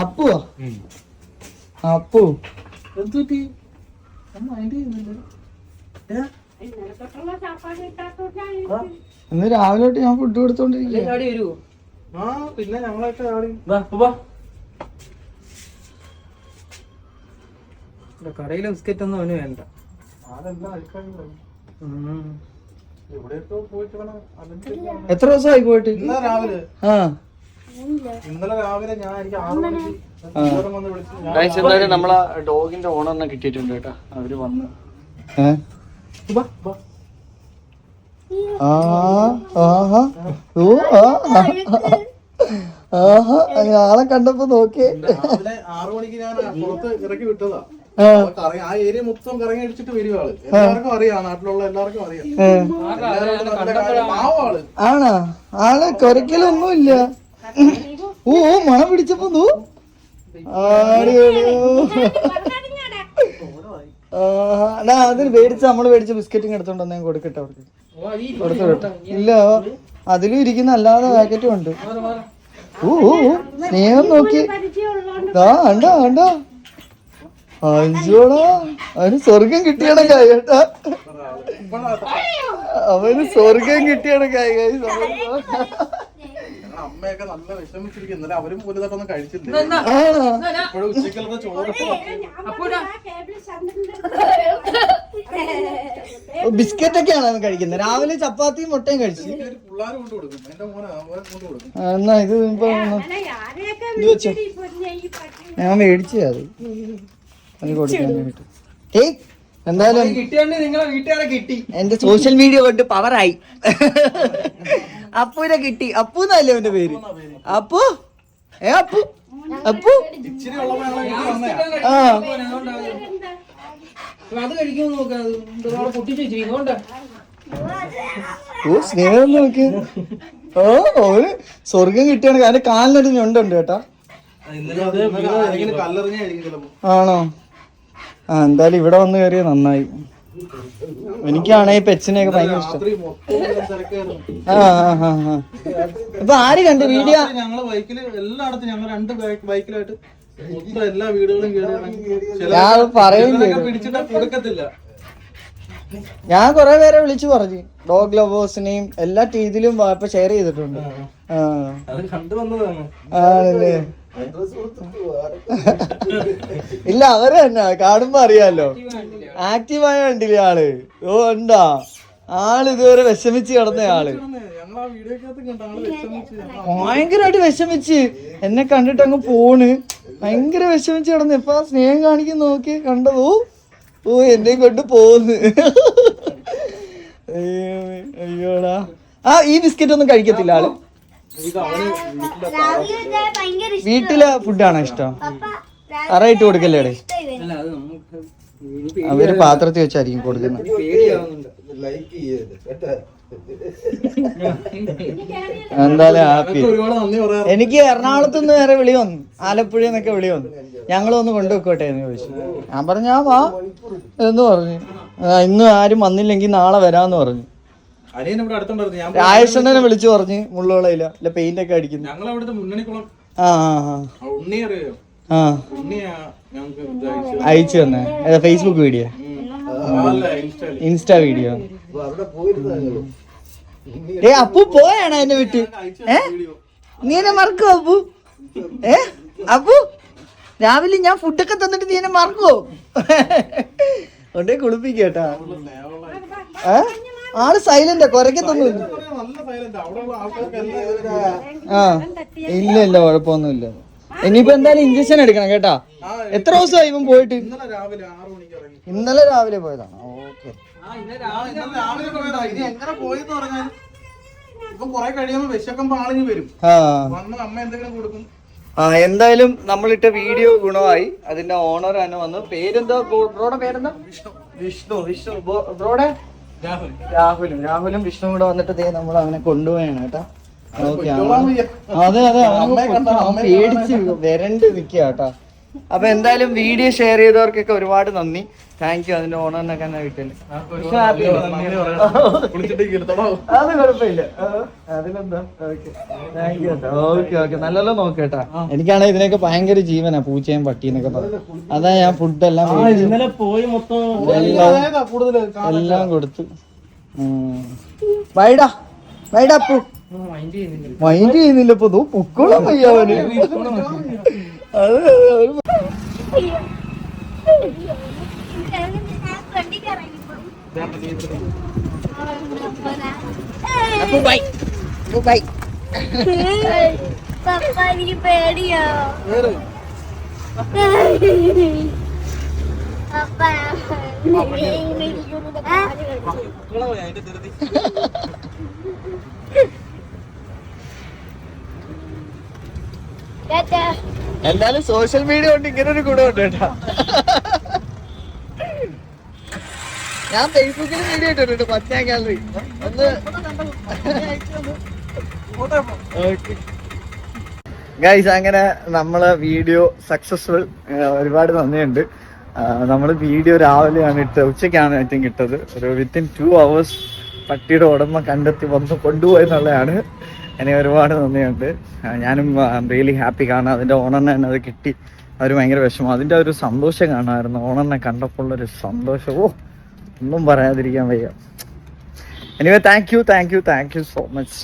അപ്പു അപ്പു എന്തുപറ്റി? മൈൻഡ് ചെയ്യുന്നില്ല. ഇന്ന് രാവിലെ തൊട്ട് ഞാൻ ഫുഡ് കൊടുത്തോണ്ടിരിക്കുക. ആ പിന്നെ ഞങ്ങളൊക്കെ കടയിലെ ബിസ്ക്കറ്റ് ഒന്നും അവന് വേണ്ട. അതെല്ലാം അഴുക്കായി എവിടെയൊക്കെ പോയിട്ട് വേണം. എത്ര ദിവസമായി പോയിട്ട്? ഇന്നലെ രാവിലെ ഞാൻ എനിക്ക് 6 മണിക്ക് വന്ന് വിളിച്ചു. എന്തായാലും നമ്മളെ ഡോഗിന്റെ ഓണറിനെ കിട്ടിയിട്ടുണ്ട് കേട്ടോ. അവര് വന്ന് ആളെ കണ്ടപ്പോ നോക്കിയേ. രാവിലെ 6 മണിക്ക് ഞാൻ പുറത്ത് ഇറക്കി വിട്ടതാ. ആ ഏരിയ മൊത്തം കറങ്ങി അടിച്ചിട്ട് വരും ആള്. എല്ലാവർക്കും അറിയാം, നാട്ടിലുള്ള എല്ലാവർക്കും അറിയാം. ആള് ആണോ? ആള് കൊരക്കലൊന്നുമില്ല. ഓ മണം പിടിച്ചപ്പോ അതിന് മേടിച്ച നമ്മള് മേടിച്ച ബിസ്ക്കറ്റും എടുത്തോണ്ട് ഞാൻ കൊടുക്കട്ടെ അവർക്ക്. കൊടുത്തു കേട്ടോ. ഇല്ല അതിലും ഇരിക്കുന്ന അല്ലാതെ പാക്കറ്റും ഉണ്ട്. ഓ സ്നേഹം നോക്കി കണ്ടോ കണ്ടോ. അയ്യോടാ അവന് സ്വർഗം കിട്ടിയാണ് കേട്ടാ. അവന് സ്വർഗം കിട്ടിയാണ് കായ. അമ്മയൊക്കെ നല്ല വിഷമിച്ചിരിക്കും. ഇന്നലെ അവരും പോലതൊന്നും കഴിച്ചില്ല. ഇപ്പോഴും ഉച്ചക്കലത്തെ ചോറ് ബിസ്ക്കറ്റ് ഒക്കെയാണ് കഴിക്കുന്നത്. രാവിലെ ചപ്പാത്തിയും മുട്ടയും കഴിച്ചു. പിള്ളേർ കൊണ്ട് കൊടുക്കും. എന്റെ മോനെ കൊണ്ട് കൊടുക്കും. എന്നാ ഇത് ഇപ്പൊ ഇത് വെച്ചോ. ഞാൻ മേടിച്ചു അത് കൊടുക്കാൻ വേണ്ടിട്ട്. എന്തായാലും എന്റെ സോഷ്യൽ മീഡിയ കൊണ്ട് പവറായി. അപ്പൂനെ കിട്ടി. അപ്പു എന്നല്ലേ അവന്റെ പേര്. അപ്പു അപ്പു അപ്പു ആ അത് കഴിക്കുമ്പോ നോക്കാം. ഓ സ്നേഹം നോക്കി. ഓ ഓന് സ്വർഗം കിട്ടിയാണ്. അതിന്റെ കാലിനൊരു ഞൊണ്ടുണ്ട് കേട്ടാ. ആണോ? ആ എന്തായാലും ഇവിടെ വന്ന് കയറിയ നന്നായി. എനിക്കാണെ ഈ പെറ്റ്സിനെയൊക്കെ ഭയങ്കര ഇഷ്ടം. ഇപ്പൊ ആര് കണ്ടു വീഡിയോ? ഞങ്ങള് ബൈക്കില് എല്ലായിടത്തും ഞങ്ങൾ 2 ബൈക്കിലായിട്ട് മൊത്തം എല്ലാ വീടുകളും ഞാൻ പറയുകയും പിടിച്ചിട്ട് കൊടുക്കത്തില്ല. ഞാൻ കൊറേ പേരെ വിളിച്ചു പറഞ്ഞു. ഡോഗ് ലവേഴ്സിനെയും എല്ലാ രീതിയിലും ഇപ്പൊ ഷെയർ ചെയ്തിട്ടുണ്ട്. ആണല്ലേ? ഇല്ല അവര് തന്നെ കാണുമ്പോ അറിയാലോ. ആക്റ്റീവായ കണ്ടില്ലേ ആള്? ഓ ഉണ്ടാ ആള് ഇതുവരെ വിഷമിച്ച് കിടന്ന ആള്. ഭയങ്കരമായിട്ട് വിഷമിച്ച് എന്നെ കണ്ടിട്ട് അങ്ങ് പോണ്. ഭയങ്കര വിഷമിച്ച് കിടന്ന്. ഇപ്പൊ സ്നേഹം കാണിക്കുന്ന നോക്കി കണ്ടതോ. ഓ എന്നെ കൊണ്ട് പോന്ന്. അയ്യോടാ. ആ ഈ ബിസ്ക്കറ്റ് ഒന്നും കഴിക്കത്തില്ല ആള്. വീട്ടിലെ ഫുഡാണോ ഇഷ്ടം? അറയിട്ട് കൊടുക്കല്ലേ? അവര് പാത്രത്തിൽ വെച്ചായിരിക്കും കൊടുക്കുന്നത്. എന്തായാലും ഹാപ്പി. എനിക്ക് എറണാകുളത്ത് നിന്ന് വേറെ വിളി വന്നു. ആലപ്പുഴയിൽ നിന്നൊക്കെ വിളി വന്നു. ഞങ്ങളൊന്ന് കൊണ്ടുവെക്കോട്ടെ എന്ന് ചോദിച്ചു. ഞാൻ പറഞ്ഞു ആ വാ എന്ന് പറഞ്ഞു. ഇന്ന് ആരും വന്നില്ലെങ്കിൽ നാളെ വരാന്ന് പറഞ്ഞു. രാജേഷനെ വിളിച്ചു പറഞ്ഞ് മുള്ളുകളയില്ല പെയിന്റ് ഒക്കെ അടിക്കുന്നു. അയച്ചു തന്നെ Facebook video, insta video. Appu പോയാണ് എന്നെ വിട്ട്. നീ എന്നെ മറക്കുവോ അപ്പു? അപ്പു രാവിലെ ഞാൻ ഫുഡൊക്കെ തന്നിട്ട് നീ എന്നെ മറക്കുവോ? കൊണ്ടേ കുളിപ്പിക്കട്ടാ. ആള് സൈലന്റ് കൊരക്കത്തൊന്നുമില്ല. ആ ഇല്ല ഇല്ല കുഴപ്പമൊന്നുമില്ല. ഇനിയിപ്പോ എന്തായാലും ഇഞ്ചക്ഷൻ എടുക്കണം കേട്ടാ. എത്ര ദിവസമായി ഇവൻ പോയിട്ട്? ഇന്നലെ രാവിലെ പോയതാണ്. ഓക്കെ. എന്തായാലും നമ്മളിട്ട വീഡിയോ ഗുണമായി. അതിന്റെ ഓണർ തന്നെ വന്നു. പേരെന്താ ബ്രോയുടെ പേരെന്താ? വിഷ്ണു. ബ്രോയുടെ രാഹുലും വിഷ്ണു കൂടെ വന്നിട്ട് നമ്മൾ അവനെ കൊണ്ടുപോയാണ് കേട്ടാ. ഓക്കെ. അതെ പേടിച്ച് വരണ്ട് നിക്കുക കേട്ടാ. അപ്പൊ എന്തായാലും വീഡിയോ ഷെയർ ചെയ്തവർക്കൊക്കെ ഒരുപാട് നന്ദി. Thank you. അതിന്റെ ഓണറിനൊക്കെ തന്നെ കിട്ടില്ല. അത് കുഴപ്പമില്ല. അതിലെന്താ. താങ്ക് യു കേട്ടോ. ഓക്കെ നല്ലല്ലോ നോക്കേട്ടാ. എനിക്കാണെങ്കിൽ ഇതിനൊക്കെ ഭയങ്കര ജീവനാ, പൂച്ചയും പട്ടിന്നൊക്കെ പറഞ്ഞു. അതാ ഞാൻ ഫുഡെല്ലാം ഇന്നലെ പോയി മൊത്തം എല്ലാം കൊടുത്തു. വൈഡാ അപ്പു മൈൻഡ് ചെയ്യുന്നില്ല. ഇപ്പൊ പൊക്കോളം വയ്യാവന്. അത് എനിക്ക് പേടിയോ എന്തായാലും സോഷ്യൽ മീഡിയ കൊണ്ട് ഇങ്ങനെ ഒരു ഗുണമുണ്ട് കേട്ടാ. ഞാൻ ഫേസ്ബുക്കിൽ വീഡിയോ ഇട്ടിട്ടുണ്ട്, പച്ചാ ഗാലറി ഒന്ന്. ഗൈസ്, അങ്ങനെ നമ്മള് വീഡിയോ സക്സസ്ഫുൾ. ഒരുപാട് നന്ദിയുണ്ട്. നമ്മൾ വീഡിയോ രാവിലെയാണ് ഇട്ടത്, ഉച്ചയ്ക്കാണ് ഏറ്റവും ഇട്ടത്. ഒരു വിത്തിൻ 2 hours പട്ടിയുടെ ഉടമ കണ്ടെത്തി വന്ന് കൊണ്ടുപോയെന്നുള്ളതാണ്. എനിക്ക് ഒരുപാട് നന്ദിയുണ്ട്. ഞാനും റിയലി ഹാപ്പി. കാരണം അതിൻ്റെ ഓണറിനെ തന്നെ അത് കിട്ടി. അവർ ഭയങ്കര വിഷമം. അതിൻ്റെ ഒരു സന്തോഷം കാണുമായിരുന്നു. ഓണറിനെ കണ്ടപ്പോൾ ഉള്ളൊരു സന്തോഷം ഒന്നും പറയാതിരിക്കാൻ വയ്യ. Anyway thank you so much.